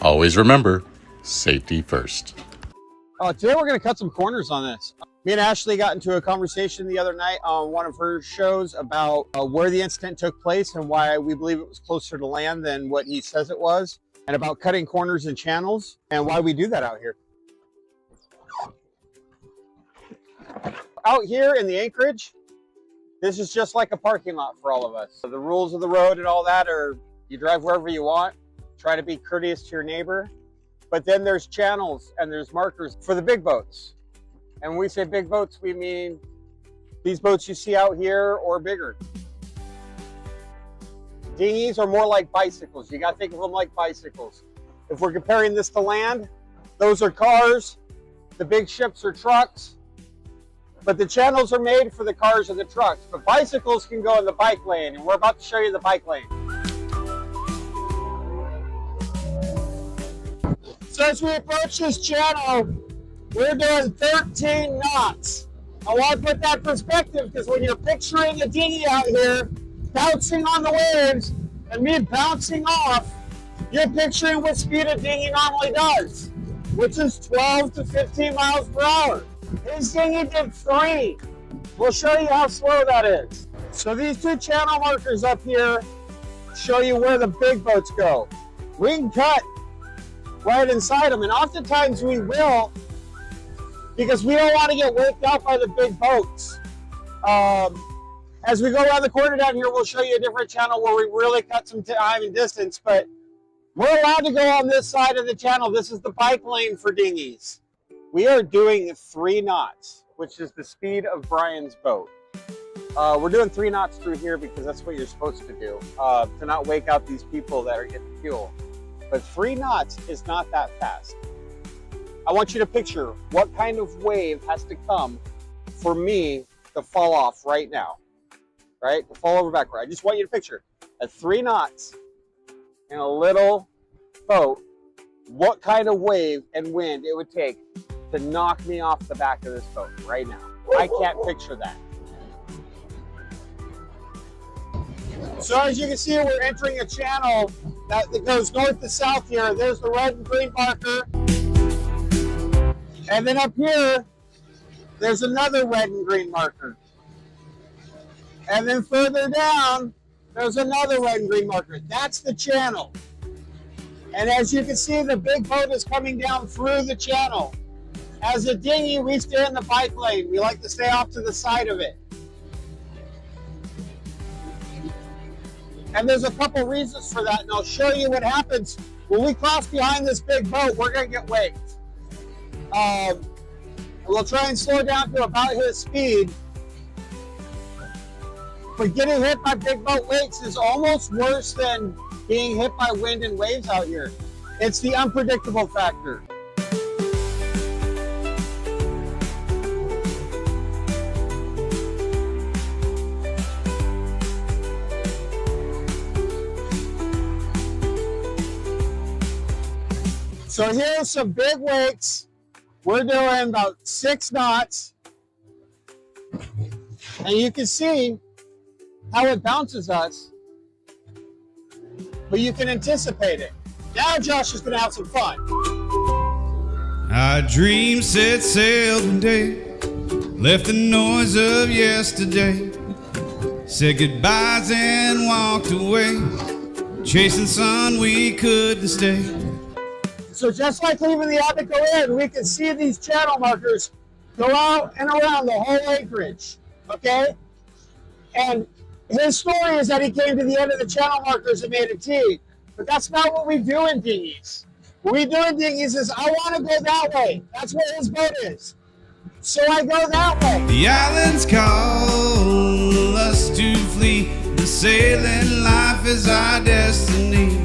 Always remember, safety first. Today we're going to cut some corners on this. Me and Ashley got into a conversation the other night on one of her shows about where the incident took place and why we believe it was closer to land than what he says it was, and about cutting corners and channels and why we do that out here. Out here in the anchorage, this is just like a parking lot for all of us. So the rules of the road and all that are you drive wherever you want, try to be courteous to your neighbor. But then there's channels and there's markers for the big boats. And when we say big boats, we mean these boats you see out here or bigger. Dinghies are more like bicycles. You got to think of them like bicycles. If we're comparing this to land, those are cars. The big ships are trucks. But the channels are made for the cars and the trucks. But bicycles can go in the bike lane, and we're about to show you the bike lane. So as we approach this channel, we're doing 13 knots. I want to put that in perspective because when you're picturing a dinghy out here bouncing on the waves and me bouncing off, you're picturing what speed a dinghy normally does, which is 12 to 15 miles per hour. His dinghy did 3. We'll show you how slow that is. So these two channel markers up here show you where the big boats go. We can cut right inside them, and oftentimes we will because we don't want to get waked out by the big boats. As we go around the corner down here, we'll show you a different channel where we really cut some time and distance, but we're allowed to go on this side of the channel. This is the bike lane for dinghies. We are doing 3 knots, which is the speed of Brian's boat. We're doing 3 knots through here because that's what you're supposed to do, to not wake out these people that are getting fuel. But 3 knots is not that fast. I want you to picture what kind of wave has to come for me to fall off right now, right? To fall over backward. I just want you to picture at 3 knots in a little boat, what kind of wave and wind it would take to knock me off the back of this boat right now. I can't picture that. So as you can see, we're entering a channel that goes north to south here. There's the red and green marker. And then up here, there's another red and green marker. And then further down, there's another red and green marker. That's the channel. And as you can see, the big boat is coming down through the channel. As a dinghy, we stay in the bike lane. We like to stay off to the side of it. And there's a couple reasons for that, and I'll show you what happens when we cross behind this big boat. We're going to get waked. We'll try and slow down to about his speed. But getting hit by big boat wakes is almost worse than being hit by wind and waves out here. It's the unpredictable factor. So here's some big wakes. We're doing about 6 knots. And you can see how it bounces us, but you can anticipate it. Now Josh is gonna have some fun. Our dreams set sail today, left the noise of yesterday, said goodbyes and walked away, chasing sun we couldn't stay. So just like leaving the Abaco Inn, we can see these channel markers go out and around the whole anchorage, okay? And his story is that he came to the end of the channel markers and made a T, but that's not what we do in dinghies. What we do in dinghies is, I want to go that way. That's where his boat is. So I go that way. The islands call us to flee, the sailing life is our destiny.